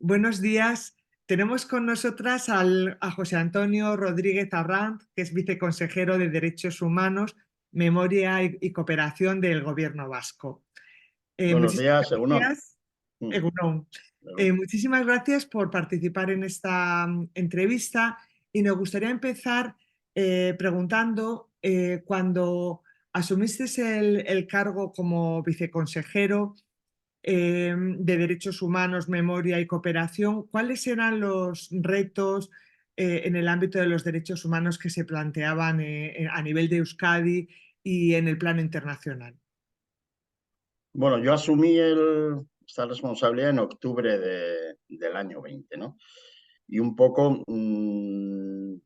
Buenos días. Tenemos con nosotras a José Antonio Rodríguez Arranz, que es viceconsejero de Derechos Humanos, Memoria y Cooperación del Gobierno Vasco. Buenos Muchísimas días, Egunon. gracias, Mm, Egunon. Egunon. Muchísimas gracias por participar en esta entrevista y nos gustaría empezar preguntando, cuando asumiste el cargo como viceconsejero, de Derechos Humanos, Memoria y Cooperación, ¿cuáles eran los retos en el ámbito de los derechos humanos que se planteaban a nivel de Euskadi y en el plano internacional? Bueno, yo asumí esta responsabilidad en octubre del año 20, ¿no? Y un poco el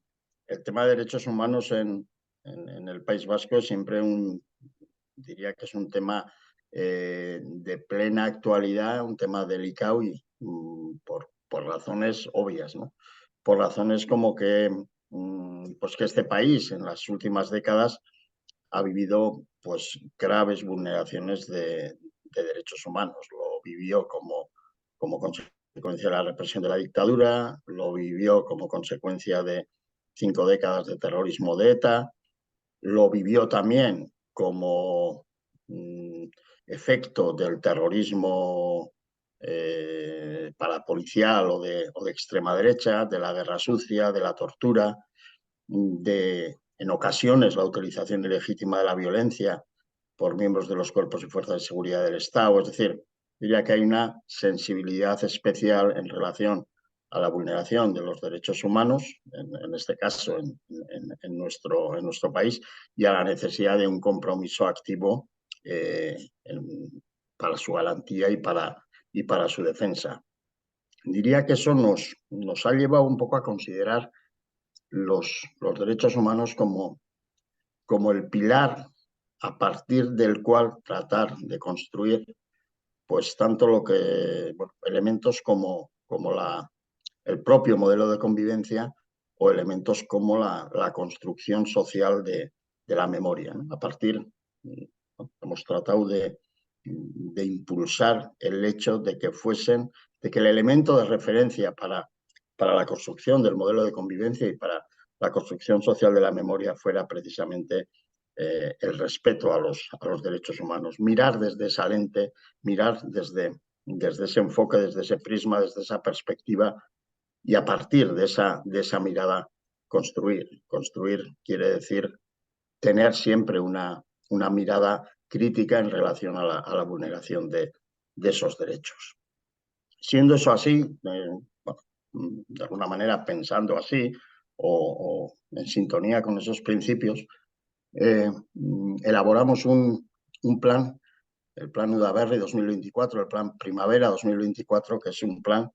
tema de derechos humanos en el País Vasco es siempre diría que es un tema de plena actualidad, un tema delicado y por razones obvias, ¿no? Por razones como que, pues que este país en las últimas décadas ha vivido pues graves vulneraciones de derechos humanos. Lo vivió como consecuencia de la represión de la dictadura, lo vivió como consecuencia de 5 décadas de terrorismo de ETA, lo vivió también como efecto del terrorismo parapolicial o de extrema derecha, de la guerra sucia, de la tortura, en ocasiones la utilización ilegítima de la violencia por miembros de los cuerpos y fuerzas de seguridad del Estado. Es decir, diría que hay una sensibilidad especial en relación a la vulneración de los derechos humanos, en este caso en nuestro país, y a la necesidad de un compromiso activo eh, para su garantía y para su defensa. Diría que eso nos ha llevado un poco a considerar los derechos humanos como el pilar a partir del cual tratar de construir pues tanto elementos como el propio modelo de convivencia o elementos como la construcción social de la memoria, ¿no? A partir, ¿no? Hemos tratado de impulsar el hecho de que el elemento de referencia para la construcción del modelo de convivencia y para la construcción social de la memoria fuera precisamente el respeto a los derechos humanos. Mirar desde esa lente, mirar desde ese enfoque, desde ese prisma, desde esa perspectiva y a partir de esa mirada construir. Construir quiere decir tener siempre una mirada crítica en relación a la vulneración de esos derechos. Siendo eso así, bueno, de alguna manera pensando así o en sintonía con esos principios, elaboramos un plan, el Plan Udaberri 2024, el Plan Primavera 2024, que es un plan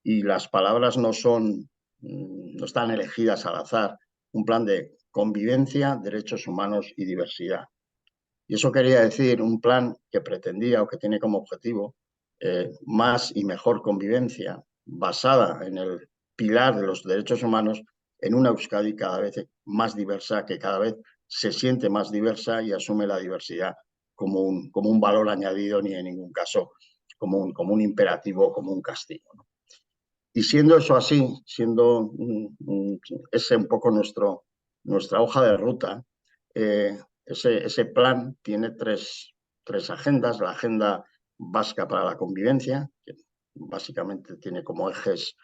y las palabras no están elegidas al azar, un plan de convivencia, derechos humanos y diversidad. Y eso quería decir un plan que pretendía o que tiene como objetivo más y mejor convivencia basada en el pilar de los derechos humanos en una Euskadi cada vez más diversa, que cada vez se siente más diversa y asume la diversidad como un valor añadido ni en ningún caso como un imperativo, como un castigo, ¿no? Y siendo eso así, siendo ese un poco nuestra hoja de ruta, ese plan tiene tres agendas. La agenda vasca para la convivencia, que básicamente tiene como ejes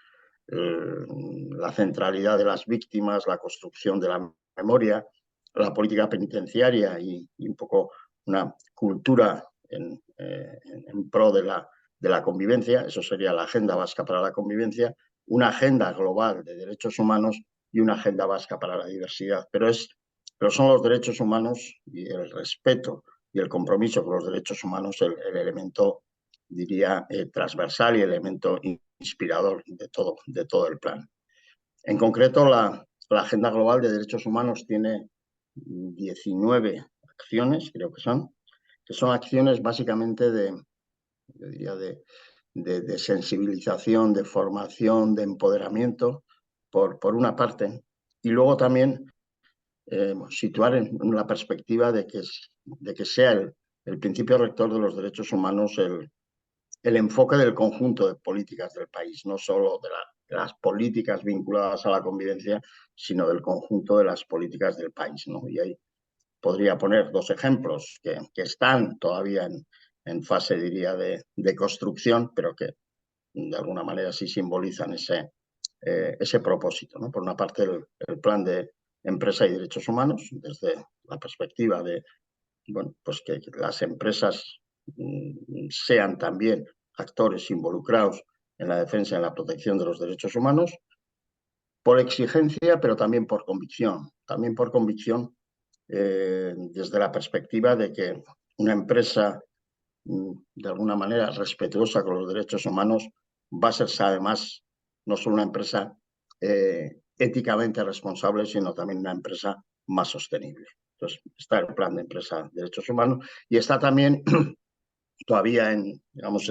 la centralidad de las víctimas, la construcción de la memoria, la política penitenciaria y un poco una cultura en pro de la convivencia. Eso sería la agenda vasca para la convivencia, una agenda global de derechos humanos y una agenda vasca para la diversidad. Pero son los derechos humanos y el respeto y el compromiso con los derechos humanos el elemento, diría, transversal y el elemento inspirador de todo el plan. En concreto, la Agenda Global de Derechos Humanos tiene 19 acciones, creo que son acciones básicamente yo diría de sensibilización, de formación, de empoderamiento, por una parte, y luego también situar en la perspectiva de que sea el principio rector de los derechos humanos el enfoque del conjunto de políticas del país, no solo de las políticas vinculadas a la convivencia, sino del conjunto de las políticas del país, ¿no? Y ahí podría poner dos ejemplos que están todavía en fase, diría, de construcción, pero que de alguna manera sí simbolizan ese propósito, ¿no? Por una parte, el plan de empresa y derechos humanos, desde la perspectiva de, bueno, pues que las empresas sean también actores involucrados en la defensa y en la protección de los derechos humanos, por exigencia, pero también por convicción. También por convicción desde la perspectiva de que una empresa de alguna manera respetuosa con los derechos humanos va a ser además no solo una empresa éticamente responsable, sino también una empresa más sostenible. Entonces, está el plan de empresa de derechos humanos y está también todavía digamos,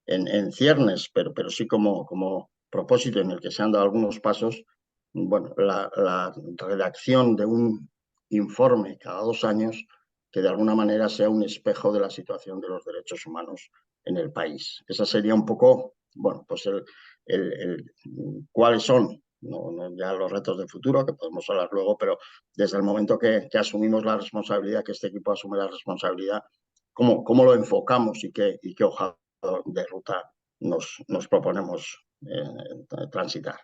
en ciernes, pero sí como propósito en el que se han dado algunos pasos, bueno, la redacción de un informe cada 2 años que de alguna manera sea un espejo de la situación de los derechos humanos en el país. Esa sería un poco, bueno, pues cuáles son, no ya los retos de futuro, que podemos hablar luego, pero desde el momento que asumimos la responsabilidad, que este equipo asume la responsabilidad, cómo lo enfocamos y qué hoja de ruta nos proponemos transitar.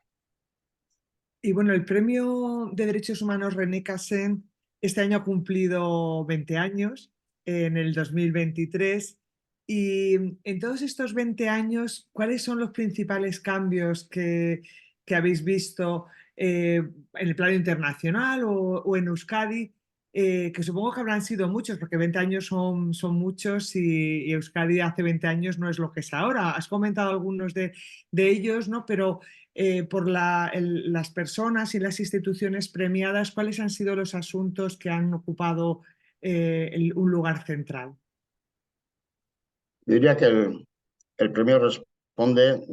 Y bueno, el Premio de Derechos Humanos René Cassin este año ha cumplido 20 años, en el 2023. Y en todos estos 20 años, ¿cuáles son los principales cambios que habéis visto en el plano internacional o en Euskadi? Que supongo que habrán sido muchos, porque 20 años son muchos y Euskadi hace 20 años no es lo que es ahora. Has comentado algunos de ellos, ¿no? Pero por las personas y las instituciones premiadas, ¿cuáles han sido los asuntos que han ocupado un lugar central? Yo diría que el premio responde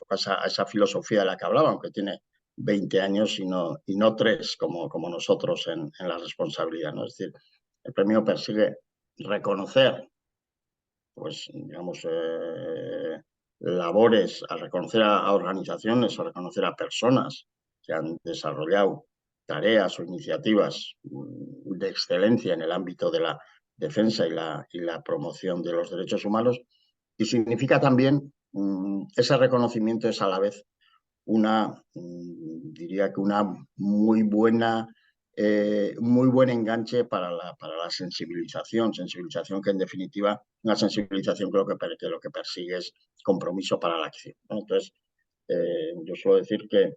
a esa filosofía de la que hablaba, aunque tiene 20 años y no 3 como nosotros en la responsabilidad, ¿no? Es decir, el premio persigue reconocer, pues, digamos, labores, a reconocer a organizaciones, a reconocer a personas que han desarrollado tareas o iniciativas de excelencia en el ámbito de la defensa y la promoción de los derechos humanos. Y significa también, ese reconocimiento es a la vez diría que una muy buen enganche para la sensibilización que en definitiva, una sensibilización que lo que persigue es compromiso para la acción, ¿no? Entonces, yo suelo decir que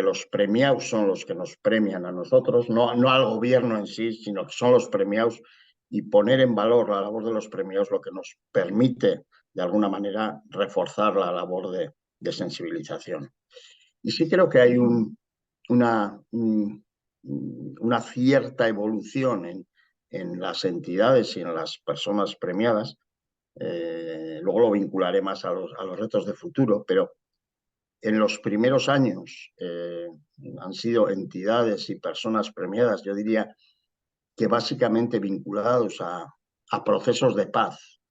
los premiados son los que nos premian a nosotros, no al gobierno en sí, sino que son los premiados, y poner en valor la labor de los premiados lo que nos permite, de alguna manera, reforzar la labor de sensibilización. Y sí creo que hay una cierta evolución en las entidades y en las personas premiadas. Luego lo vincularé más a los retos de futuro, pero en los primeros años han sido entidades y personas premiadas, yo diría que básicamente vinculados a procesos de paz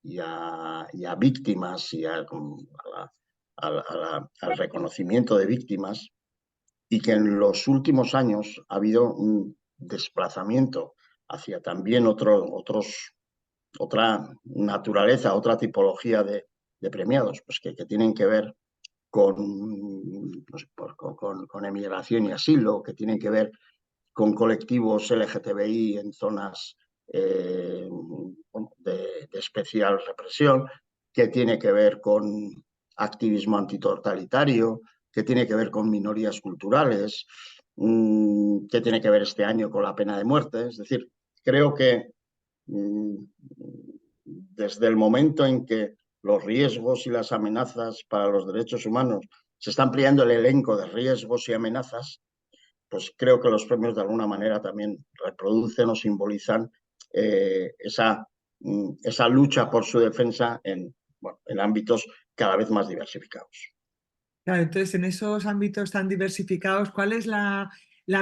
y a víctimas y al reconocimiento de víctimas, y que en los últimos años ha habido un desplazamiento hacia también otra naturaleza, otra tipología de premiados, pues que tienen que ver con emigración y asilo, que tienen que ver con colectivos LGTBI en zonas de especial represión, que tiene que ver con activismo antitotalitario, que tiene que ver con minorías culturales, que tiene que ver este año con la pena de muerte. Es decir, creo que desde el momento en que los riesgos y las amenazas para los derechos humanos se está ampliando el elenco de riesgos y amenazas, pues creo que los premios de alguna manera también reproducen o simbolizan esa lucha por su defensa en ámbitos cada vez más diversificados. Claro, entonces, en esos ámbitos tan diversificados, ¿cuál es la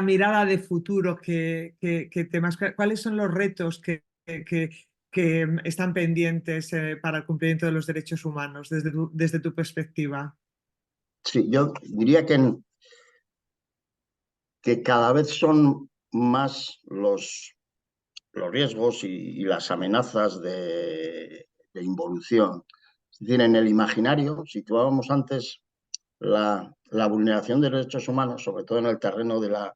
mirada de futuro cuáles son los retos que que están pendientes para el cumplimiento de los derechos humanos desde tu perspectiva? Sí, yo diría que cada vez son más los riesgos y las amenazas de involución. Es decir, en el imaginario situábamos antes la vulneración de derechos humanos, sobre todo en el terreno de la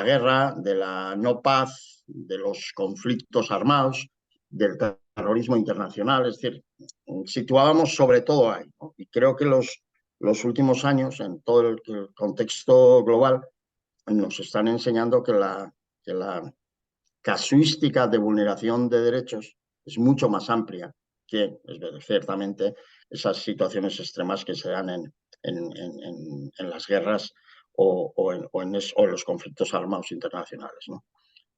guerra, de la no paz, de los conflictos armados, del terrorismo internacional. Es decir, situábamos sobre todo ahí, ¿no? Y creo que los últimos años, en todo el contexto global, nos están enseñando que la casuística de vulneración de derechos es mucho más amplia que ciertamente esas situaciones extremas que se dan en las guerras o en los conflictos armados internacionales, ¿no?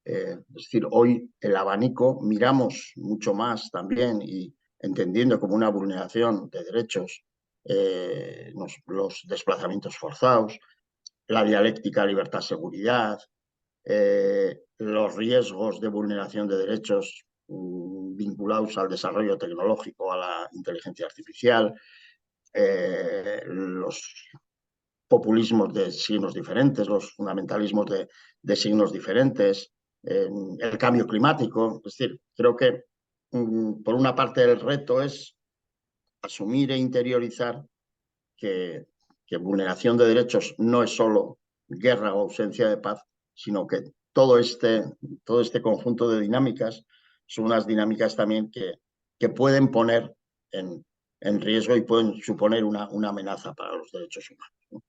Es decir, hoy el abanico miramos mucho más también y entendiendo como una vulneración de derechos los desplazamientos forzados, la dialéctica libertad-seguridad, los riesgos de vulneración de derechos vinculados al desarrollo tecnológico, a la inteligencia artificial, los populismos de signos diferentes, los fundamentalismos de signos diferentes, el cambio climático. Es decir, creo que por una parte el reto es asumir e interiorizar que, que vulneración de derechos no es solo guerra o ausencia de paz, sino que todo este conjunto de dinámicas son unas dinámicas también que pueden poner en riesgo y pueden suponer una amenaza para los derechos humanos, ¿no?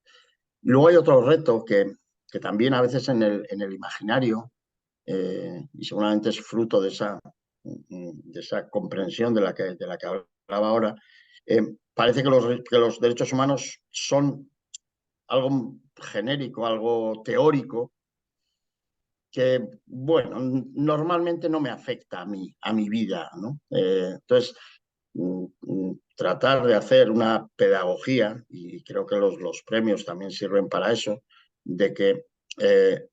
Y luego hay otro reto que también a veces en el imaginario, y seguramente es fruto de esa comprensión de la que hablaba ahora, parece que los derechos humanos son algo genérico, algo teórico, que, bueno, normalmente no me afecta a mi vida, ¿no? Entonces, tratar de hacer una pedagogía, y creo que los premios también sirven para eso, de que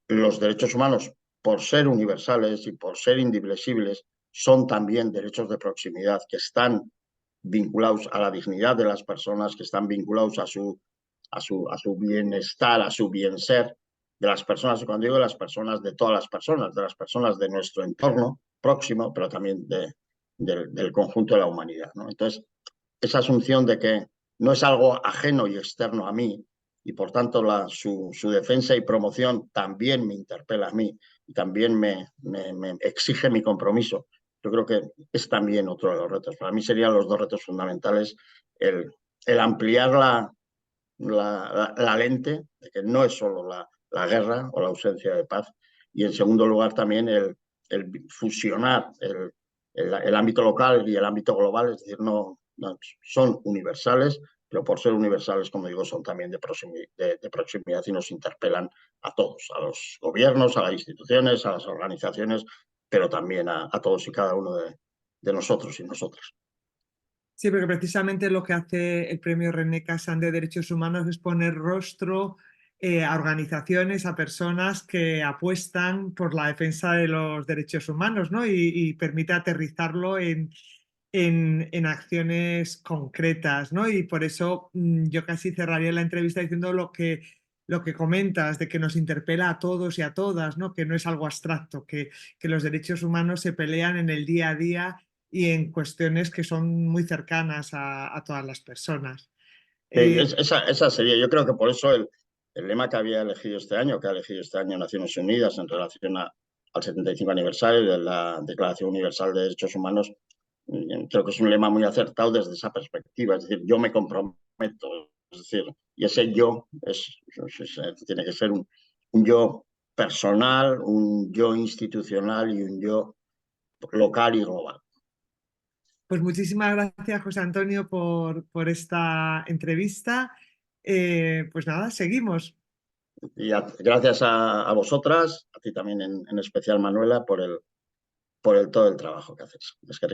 los derechos humanos, por ser universales y por ser indivisibles, son también derechos de proximidad que están vinculados a la dignidad de las personas, que están vinculados a su bienestar, a su bien ser de las personas. Y cuando digo de las personas, de todas de las personas de nuestro entorno próximo, pero también del conjunto de la humanidad, ¿no? Entonces, esa asunción de que no es algo ajeno y externo a mí, y por tanto su defensa y promoción también me interpela a mí y también me exige mi compromiso. Yo creo que es también otro de los retos. Para mí serían los dos retos fundamentales: el ampliar la lente, de que no es solo la guerra o la ausencia de paz, y en segundo lugar también el fusionar el ámbito local y el ámbito global. Es decir, no son universales, pero por ser universales, como digo, son también de proximidad y nos interpelan a todos, a los gobiernos, a las instituciones, a las organizaciones, pero también a todos y cada uno de nosotros y nosotras. Sí, porque precisamente lo que hace el premio René Cassin de Derechos Humanos es poner rostro a organizaciones, a personas que apuestan por la defensa de los derechos humanos, ¿no? Y permite aterrizarlo en acciones concretas, ¿no? Y por eso yo casi cerraría la entrevista diciendo lo que comentas, de que nos interpela a todos y a todas, ¿no? Que no es algo abstracto, que los derechos humanos se pelean en el día a día y en cuestiones que son muy cercanas a todas las personas. Esa sería, yo creo que por eso el lema que había elegido este año, que ha elegido este año Naciones Unidas en relación al 75 aniversario de la Declaración Universal de Derechos Humanos, creo que es un lema muy acertado desde esa perspectiva. Es decir, yo me comprometo, es decir, y ese yo tiene que ser un yo personal, un yo institucional y un yo local y global. Pues muchísimas gracias, José Antonio, por esta entrevista. Pues nada, seguimos. Y gracias a vosotras, a ti también en especial, Manuela, por todo el trabajo que haces. Es que